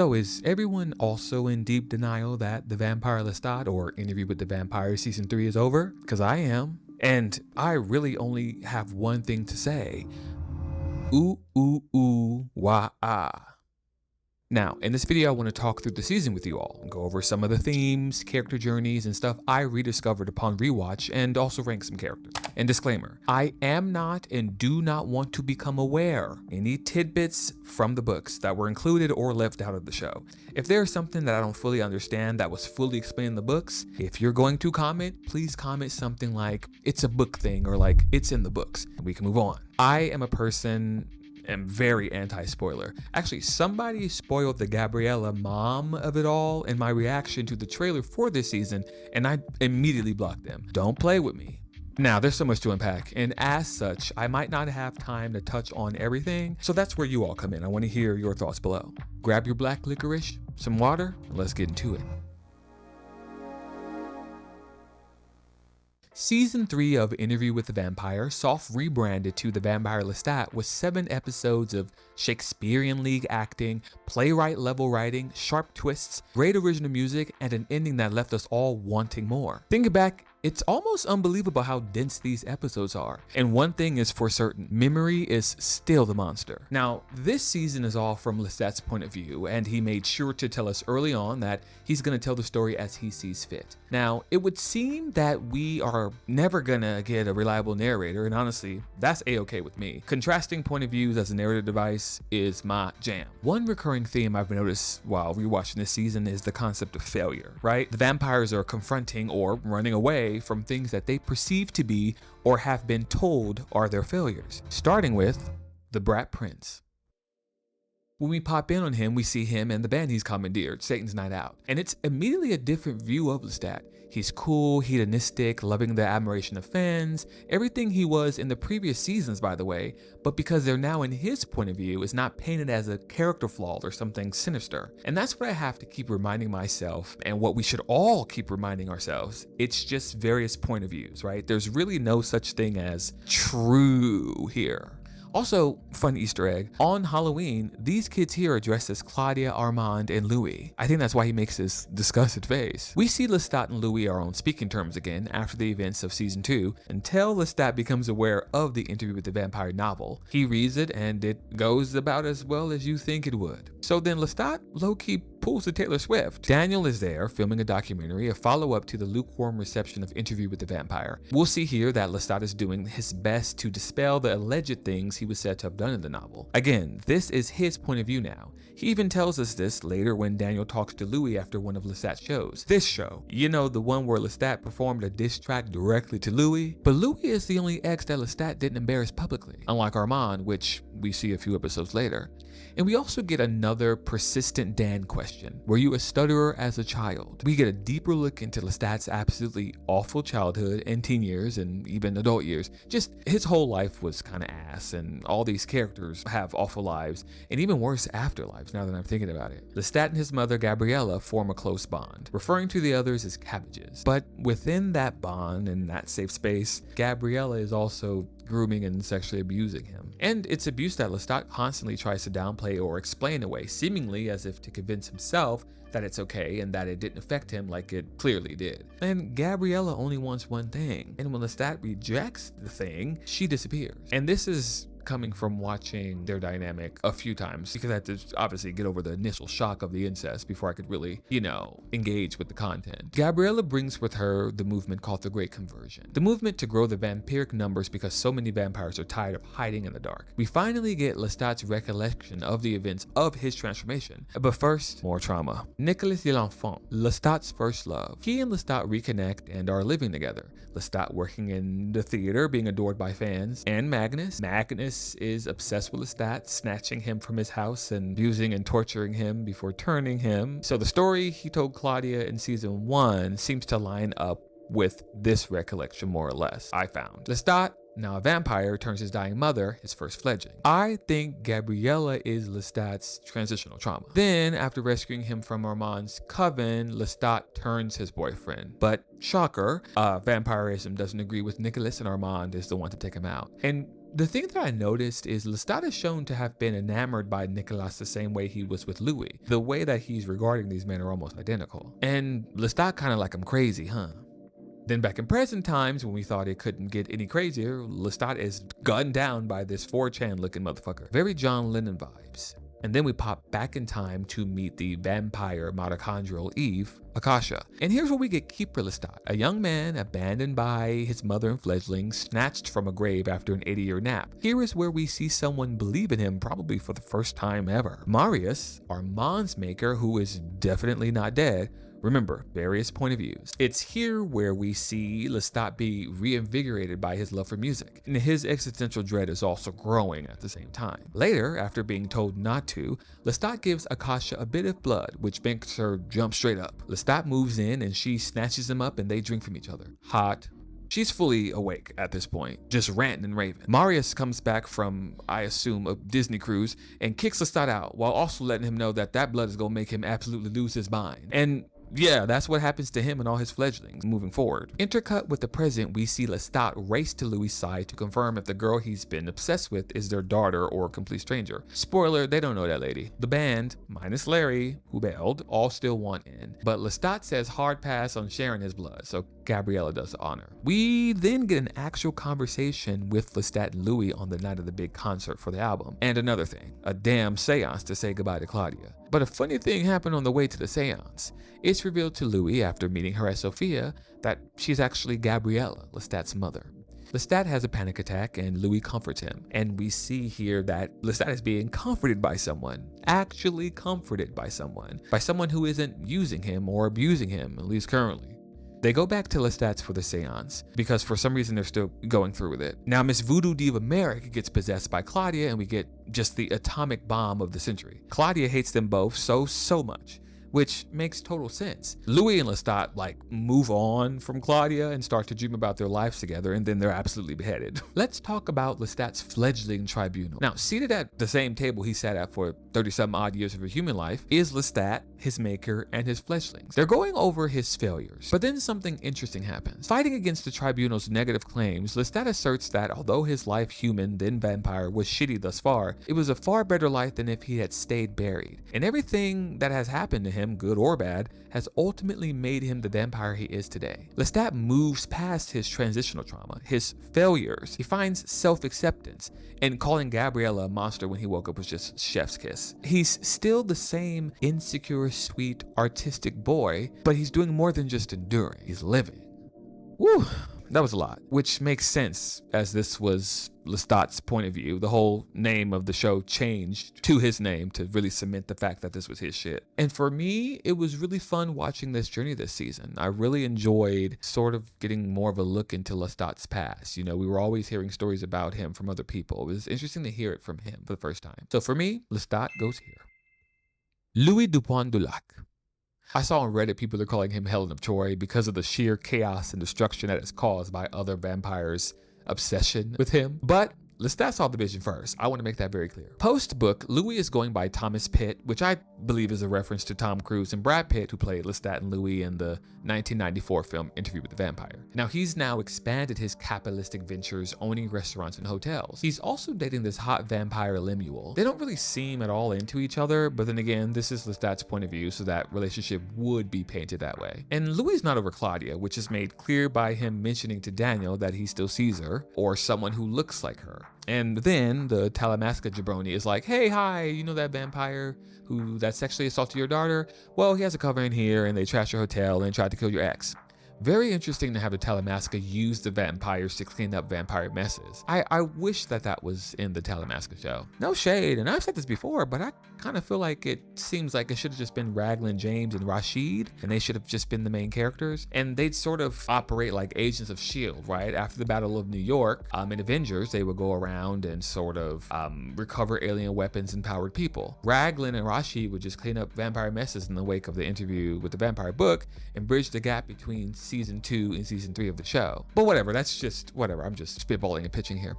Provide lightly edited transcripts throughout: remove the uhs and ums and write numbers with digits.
So is everyone also in deep denial that the Vampire Lestat or Interview with the Vampire season 3 is over? Because I am. And I really only have one thing to say. Ooh, ooh, ooh, wah, ah. Now, in this video, I want to talk through the season with you all and go over some of the themes, character journeys, and stuff I rediscovered upon rewatch, and also rank some characters. And disclaimer, I am not and do not want to become aware any tidbits from the books that were included or left out of the show. If there's something that I don't fully understand that was fully explained in the books, if you're going to comment, please comment something like, it's a book thing, or like, it's in the books, and we can move on. I am a person am very anti-spoiler. Actually, somebody spoiled the Gabriella mom of it all in my reaction to the trailer for this season, and I immediately blocked them. Don't play with me. Now, there's so much to unpack, and as such, I might not have time to touch on everything, so that's where you all come in. I want to hear your thoughts below. Grab your black licorice, some water, and let's get into it. Season 3 of Interview with the Vampire, soft rebranded to The Vampire Lestat, was 7 episodes of Shakespearean League acting, playwright level writing, sharp twists, great original music, and an ending that left us all wanting more. Thinking back, it's almost unbelievable how dense these episodes are. And one thing is for certain, memory is still the monster. Now, this season is all from Lestat's point of view, and he made sure to tell us early on that he's gonna tell the story as he sees fit. Now, it would seem that we are never gonna get a reliable narrator, and honestly, that's a-okay with me. Contrasting point of views as a narrative device is my jam. One recurring theme I've noticed while rewatching this season is the concept of failure, right? The vampires are confronting or running away from things that they perceive to be or have been told are their failures. Starting with the Brat Prince. When we pop in on him, we see him and the band he's commandeered, Satan's Night Out. And it's immediately a different view of Lestat. He's cool, hedonistic, loving the admiration of fans, everything he was in the previous seasons, by the way, but because they're now in his point of view, is not painted as a character flaw or something sinister. And that's what I have to keep reminding myself, and what we should all keep reminding ourselves. It's just various point of views, right? There's really no such thing as true here. Also, fun Easter egg, on Halloween, these kids here are dressed as Claudia, Armand, and Louis. I think that's why he makes this disgusted face. We see Lestat and Louis are on speaking terms again after the events of season 2, until Lestat becomes aware of the Interview with the Vampire novel. He reads it, and it goes about as well as you think it would. So then Lestat low-key pulls the Taylor Swift. Daniel is there filming a documentary, a follow-up to the lukewarm reception of Interview with the Vampire. We'll see here that Lestat is doing his best to dispel the alleged things he was said to have done in the novel. Again, this is his point of view now. He even tells us this later when Daniel talks to Louis after one of Lestat's shows. This show, you know, the one where Lestat performed a diss track directly to Louis, but Louis is the only ex that Lestat didn't embarrass publicly, unlike Armand, which we see a few episodes later. And we also get another persistent Dan question. Were you a stutterer as a child? We get a deeper look into Lestat's absolutely awful childhood and teen years and even adult years. Just his whole life was kind of ass, and all these characters have awful lives and even worse afterlives now that I'm thinking about it. Lestat and his mother Gabriella form a close bond, referring to the others as cabbages. But within that bond and that safe space, Gabriella is also grooming and sexually abusing him. And it's abuse that Lestat constantly tries to downplay or explain away, seemingly as if to convince himself that it's okay and that it didn't affect him like it clearly did. And Gabriella only wants one thing, and when Lestat rejects the thing, she disappears. And this is coming from watching their dynamic a few times, because I had to obviously get over the initial shock of the incest before I could really, engage with the content. Gabriella brings with her the movement called the Great Conversion, the movement to grow the vampiric numbers because so many vampires are tired of hiding in the dark. We finally get Lestat's recollection of the events of his transformation. But first, more trauma. Nicolas de l'Enfant, Lestat's first love. He and Lestat reconnect and are living together. Lestat working in the theater, being adored by fans, and Magnus is obsessed with Lestat, snatching him from his house and abusing and torturing him before turning him. So the story he told Claudia in season 1 seems to line up with this recollection more or less, I found. Lestat, now a vampire, turns his dying mother his first fledgling. I think Gabriella is Lestat's transitional trauma. Then, after rescuing him from Armand's coven, Lestat turns his boyfriend. But shocker, vampirism doesn't agree with Nicholas, and Armand is the one to take him out. And The thing that I noticed is Lestat is shown to have been enamored by Nicolas the same way he was with Louis. The way that he's regarding these men are almost identical. And Lestat kind of like him crazy, huh? Then back in present times, when we thought it couldn't get any crazier, Lestat is gunned down by this 4chan looking motherfucker. Very John Lennon vibes. And then we pop back in time to meet the vampire mitochondrial Eve, Akasha. And here's where we get Keeper Lestat, a young man abandoned by his mother and fledglings, snatched from a grave after an 80-year nap. Here is where we see someone believe in him probably for the first time ever. Marius, Armand's maker, who is definitely not dead. Remember, various point of views. It's here where we see Lestat be reinvigorated by his love for music, and his existential dread is also growing at the same time. Later, after being told not to, Lestat gives Akasha a bit of blood, which makes her jump straight up. Lestat moves in and she snatches him up and they drink from each other. Hot. She's fully awake at this point, just ranting and raving. Marius comes back from, I assume, a Disney cruise and kicks Lestat out while also letting him know that that blood is gonna make him absolutely lose his mind. And yeah, that's what happens to him and all his fledglings moving forward. Intercut with the present, we see Lestat race to Louis' side to confirm if the girl he's been obsessed with is their daughter or a complete stranger. Spoiler, they don't know that lady. The band, minus Larry, who bailed, all still want in. But Lestat says hard pass on sharing his blood, so Gabriella does the honor. We then get an actual conversation with Lestat and Louis on the night of the big concert for the album. And another thing, a damn seance to say goodbye to Claudia. But a funny thing happened on the way to the seance. It's revealed to Louis after meeting her at Sophia that she's actually Gabriella, Lestat's mother. Lestat has a panic attack and Louis comforts him. And we see here that Lestat is being comforted by someone, actually comforted by someone who isn't using him or abusing him, at least currently. They go back to Lestat's for the seance, because for some reason they're still going through with it. Now Miss Voodoo Diva Merrick gets possessed by Claudia and we get just the atomic bomb of the century. Claudia hates them both so much, which makes total sense. Louis and Lestat move on from Claudia and start to dream about their lives together, and then they're absolutely beheaded. Let's talk about Lestat's fledgling tribunal. Now, seated at the same table he sat at for 30-some odd years of his human life is Lestat, his maker, and his fledglings. They're going over his failures, but then something interesting happens. Fighting against the tribunal's negative claims, Lestat asserts that although his life, human then vampire, was shitty thus far, it was a far better life than if he had stayed buried. And everything that has happened to him, good or bad, has ultimately made him the vampire he is today. Lestat moves past his transitional trauma, his failures. He finds self-acceptance, and calling Gabriella a monster when he woke up was just chef's kiss. He's still the same insecure, sweet, artistic boy, but he's doing more than just enduring. He's living. Woo! That was a lot, which makes sense as this was Lestat's point of view. The whole name of the show changed to his name to really cement the fact that this was his shit. And for me, it was really fun watching this journey this season. I really enjoyed sort of getting more of a look into Lestat's past. You know, we were always hearing stories about him from other people. It was interesting to hear it from him for the first time. So for me, Lestat goes here. Louis Dupont du Lac. I saw on Reddit people are calling him Helen of Troy because of the sheer chaos and destruction that is caused by other vampires' obsession with him. But Lestat saw the vision first. I want to make that very clear. Post-book, Louis is going by Thomas Pitt, which I believe is a reference to Tom Cruise and Brad Pitt, who played Lestat and Louis in the 1994 film Interview with the Vampire. Now, he's now expanded his capitalistic ventures, owning restaurants and hotels. He's also dating this hot vampire Lemuel. They don't really seem at all into each other, but then again, this is Lestat's point of view, so that relationship would be painted that way. And Louis is not over Claudia, which is made clear by him mentioning to Daniel that he still sees her, or someone who looks like her. And then the Talamasca jabroni is like, hey, hi, you know that vampire that sexually assaulted your daughter? Well, he has a cover in here, and they trashed your hotel and tried to kill your ex. Very interesting to have the Talamasca use the vampires to clean up vampire messes. I wish that was in the Talamasca show. No shade, and I've said this before, but I kind of feel like it seems like it should have just been Raglan James and Rashid, and they should have just been the main characters. And they'd sort of operate like agents of S.H.I.E.L.D., right? After the Battle of New York, in Avengers, they would go around and sort of recover alien weapons and powered people. Raglan and Rashid would just clean up vampire messes in the wake of the Interview with the Vampire book and bridge the gap between season 2 and season 3 of the show. But whatever, that's just whatever. I'm just spitballing and pitching here.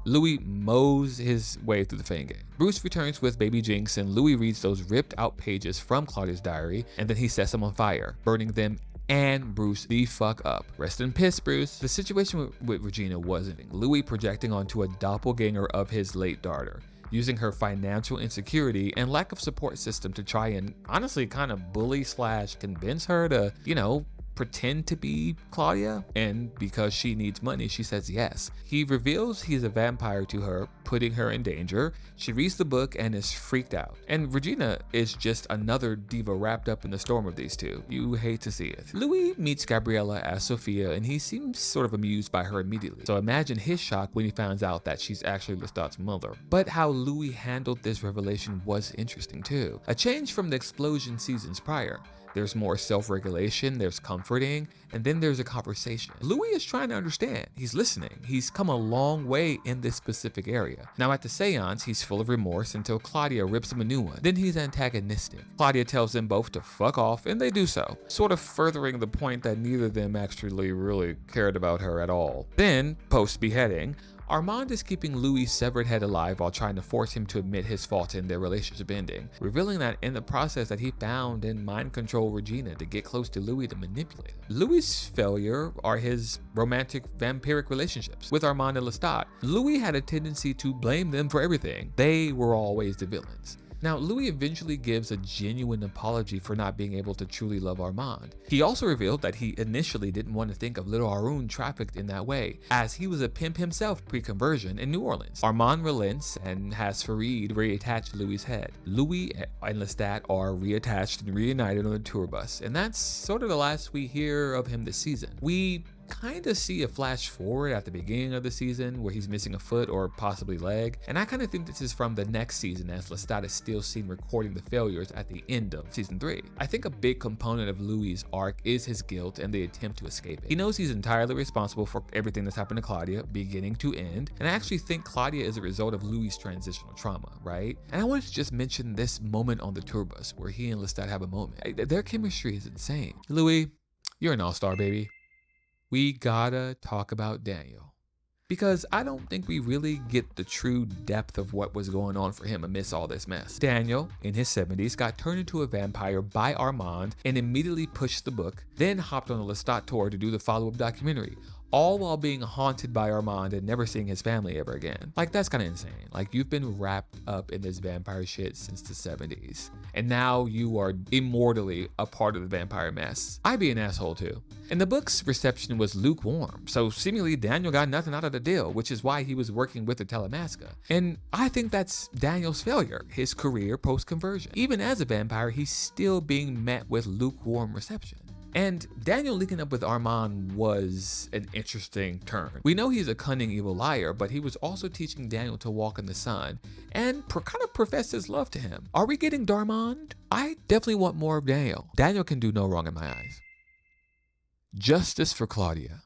Louis mows his way through the Fang gang. Bruce returns with Baby Jinx, and Louis reads those ripped out pages from Claudia's diary, and then he sets them on fire, burning them and Bruce the fuck up. Rest in piss, Bruce. The situation with Regina wasn't Louis projecting onto a doppelganger of his late daughter, using her financial insecurity and lack of support system to try and honestly kind of bully / convince her to, pretend to be Claudia, and because she needs money, she says yes. He reveals he's a vampire to her, putting her in danger. She reads the book and is freaked out. And Regina is just another diva wrapped up in the storm of these two. You hate to see it. Louis meets Gabriella as Sophia, and he seems sort of amused by her immediately. So imagine his shock when he finds out that she's actually Lestat's mother. But how Louis handled this revelation was interesting too. A change from the explosion seasons prior. There's more self-regulation, there's comforting, and then there's a conversation. Louis is trying to understand. He's listening. He's come a long way in this specific area. Now at the seance, he's full of remorse until Claudia rips him a new one. Then he's antagonistic. Claudia tells them both to fuck off, and they do so, sort of furthering the point that neither of them actually really cared about her at all. Then, post-beheading, Armand is keeping Louis' severed head alive while trying to force him to admit his fault in their relationship ending, revealing that in the process that he found and mind controlled Regina to get close to Louis to manipulate him. Louis' failure are his romantic vampiric relationships with Armand and Lestat. Louis had a tendency to blame them for everything. They were always the villains. Now, Louis eventually gives a genuine apology for not being able to truly love Armand. He also revealed that he initially didn't want to think of little Arun trafficked in that way, as he was a pimp himself pre-conversion in New Orleans. Armand relents and has Farid reattach Louis' head. Louis and Lestat are reattached and reunited on the tour bus, and that's sort of the last we hear of him this season. We kind of see a flash forward at the beginning of the season where he's missing a foot or possibly leg, and I kind of think this is from the next season as Lestat is still seen recording the failures at the end of season 3. I think a big component of Louis' arc is his guilt and the attempt to escape it. He knows he's entirely responsible for everything that's happened to Claudia, beginning to end, and I actually think Claudia is a result of Louis' transitional trauma, right? And I wanted to just mention this moment on the tour bus where he and Lestat have a moment. Their chemistry is insane. Louis, you're an all-star, baby. We gotta talk about Daniel, because I don't think we really get the true depth of what was going on for him amidst all this mess. Daniel, in his 70s, got turned into a vampire by Armand and immediately pushed the book, then hopped on the Lestat tour to do the follow-up documentary, all while being haunted by Armand and never seeing his family ever again. Like, that's kind of insane. Like, you've been wrapped up in this vampire shit since the 70s, and now you are immortally a part of the vampire mess. I'd be an asshole too. And the book's reception was lukewarm, so seemingly Daniel got nothing out of the deal, which is why he was working with the Telemasca. And I think that's Daniel's failure, his career post-conversion. Even as a vampire, he's still being met with lukewarm reception. And Daniel linking up with Armand was an interesting turn. We know he's a cunning evil liar, but he was also teaching Daniel to walk in the sun and kind of professed his love to him. Are we getting Darmand? I definitely want more of Daniel. Daniel can do no wrong in my eyes. Justice for Claudia.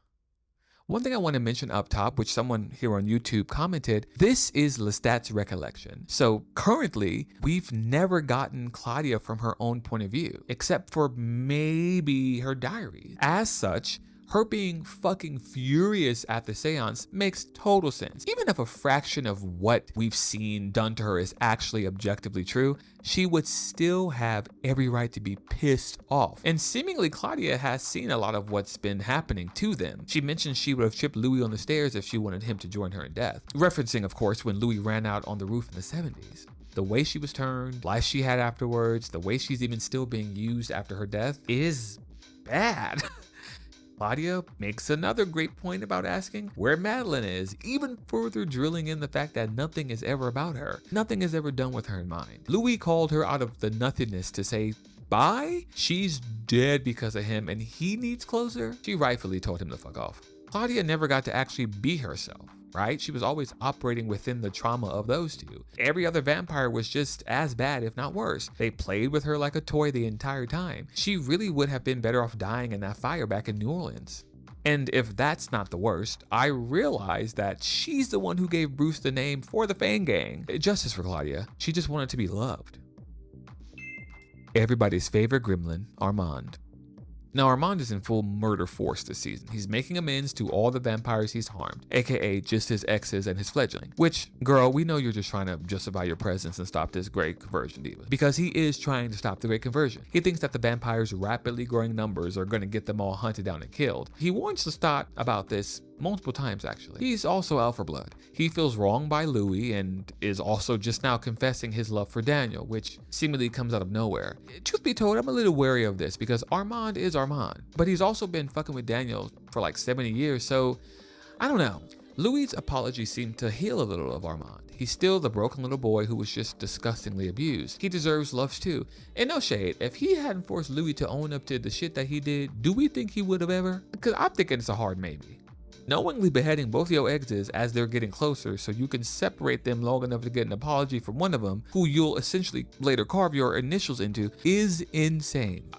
One thing I want to mention up top, which someone here on YouTube commented, this is Lestat's recollection. So currently, we've never gotten Claudia from her own point of view, except for maybe her diary. As such, her being fucking furious at the seance makes total sense. Even if a fraction of what we've seen done to her is actually objectively true, she would still have every right to be pissed off. And seemingly Claudia has seen a lot of what's been happening to them. She mentioned she would have tripped Louis on the stairs if she wanted him to join her in death. Referencing, of course, when Louis ran out on the roof in the 70s. The way she was turned, life she had afterwards, the way she's even still being used after her death is bad. Claudia makes another great point about asking where Madeline is, even further drilling in the fact that nothing is ever about her. Nothing is ever done with her in mind. Louis called her out of the nothingness to say bye. She's dead because of him and he needs closure. She rightfully told him to fuck off. Claudia never got to actually be herself, right? She was always operating within the trauma of those two. Every other vampire was just as bad, if not worse. They played with her like a toy the entire time. She really would have been better off dying in that fire back in New Orleans. And if that's not the worst, I realize that she's the one who gave Bruce the name for the Fang Gang. Justice for Claudia. She just wanted to be loved. Everybody's favorite gremlin, Armand. Now, Armand is in full murder force this season. He's making amends to all the vampires he's harmed, aka just his exes and his fledgling. Which, girl, we know you're just trying to justify your presence and stop this great conversion diva. Because he is trying to stop the great conversion. He thinks that the vampires' rapidly growing numbers are going to get them all hunted down and killed. He warns Lestat about this multiple times, actually. He's also out for blood. He feels wronged by Louis and is also just now confessing his love for Daniel, which seemingly comes out of nowhere. Truth be told, I'm a little wary of this because Armand is Armand, but he's also been fucking with Daniel for like 70 years, so I don't know. Louis' apology seemed to heal a little of Armand. He's still the broken little boy who was just disgustingly abused. He deserves love too. And no shade, if he hadn't forced Louis to own up to the shit that he did, do we think he would have ever? Because I'm thinking it's a hard maybe. Knowingly beheading both your exes as they're getting closer so you can separate them long enough to get an apology from one of them, who you'll essentially later carve your initials into, is insane.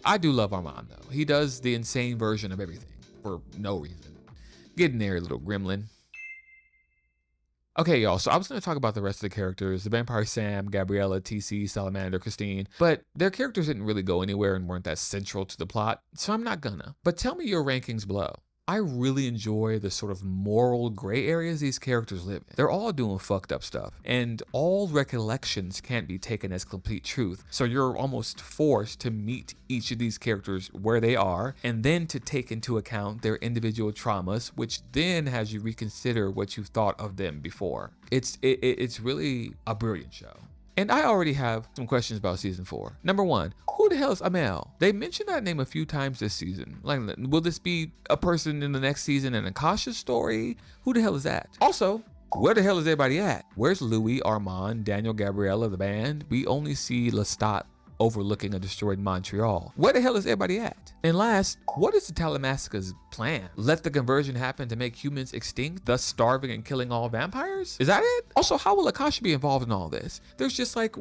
I do love Armand though. He does the insane version of everything for no reason. Get in there, little gremlin. Okay, y'all, so I was going to talk about the rest of the characters, the vampire Sam, Gabriella, TC, Salamander, Christine, but their characters didn't really go anywhere and weren't that central to the plot, so I'm not gonna. But tell me your rankings below. I really enjoy the sort of moral gray areas these characters live in. They're all doing fucked up stuff, and all recollections can't be taken as complete truth. So you're almost forced to meet each of these characters where they are, and then to take into account their individual traumas, which then has you reconsider what you thought of them before. It's really a brilliant show. And I already have some questions about season 4. Number 1, who the hell is Amel? They mentioned that name a few times this season. Like, will this be a person in the next season in Akasha's story? Who the hell is that? Also, where the hell is everybody at? Where's Louis, Armand, Daniel, Gabriella, the band? We only see Lestat overlooking a destroyed Montreal. Where the hell is everybody at? And last, what is the Talamasca's plan? Let the conversion happen to make humans extinct, thus starving and killing all vampires? Is that it? Also, how will Akasha be involved in all this? There's just like,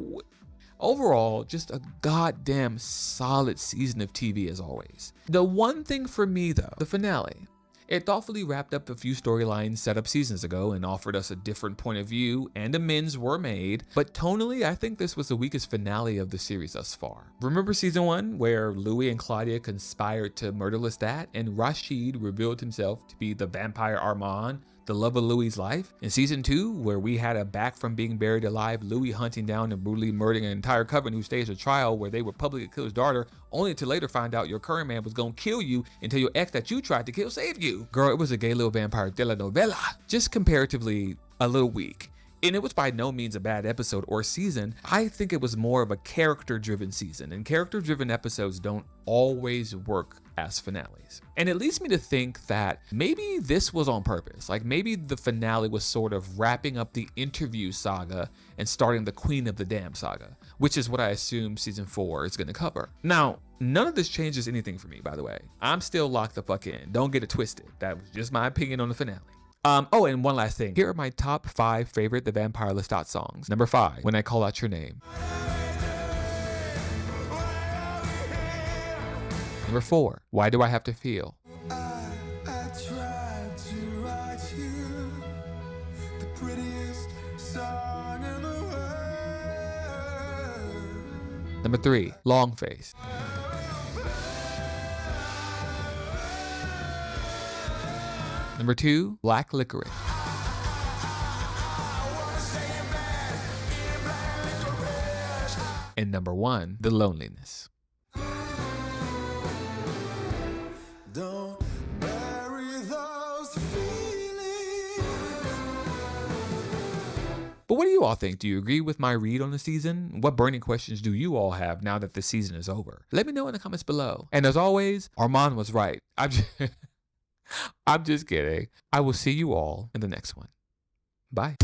overall, just a goddamn solid season of TV as always. The one thing for me though, the finale. It thoughtfully wrapped up a few storylines set up seasons ago and offered us a different point of view, and amends were made, but tonally I think this was the weakest finale of the series thus far. Remember season 1 where Louis and Claudia conspired to murder Lestat and Rashid revealed himself to be the vampire Armand, the love of Louis' life? In season 2, where we had a back from being buried alive Louis hunting down and brutally murdering an entire coven who staged a trial where they would publicly kill his daughter, only to later find out your current man was gonna kill you until your ex that you tried to kill saved you. Girl, it was a gay little vampire telenovela. Just comparatively a little weak. And it was by no means a bad episode or season. I think it was more of a character-driven season, and character-driven episodes don't always work as finales. And it leads me to think that maybe this was on purpose. Like maybe the finale was sort of wrapping up the interview saga and starting the Queen of the Damned saga, which is what I assume season 4 is going to cover. Now, none of this changes anything for me, by the way. I'm still locked the fuck in. Don't get it twisted. That was just my opinion on the finale. Oh, and one last thing. Here are my top 5 favorite The Vampire Lestat songs. Number 5, When I Call Out Your Name. Number 4, Why Do I Have to Feel? I tried to write you the prettiest song in the world. Number 3, Long Face. Number 2, Black Licorice. And number 1, The Loneliness. Don't bury those feelings. But what do you all think? Do you agree with my read on the season? What burning questions do you all have now that the season is over? Let me know in the comments below. And as always, Armand was right. I'm just kidding. I will see you all in the next one. Bye.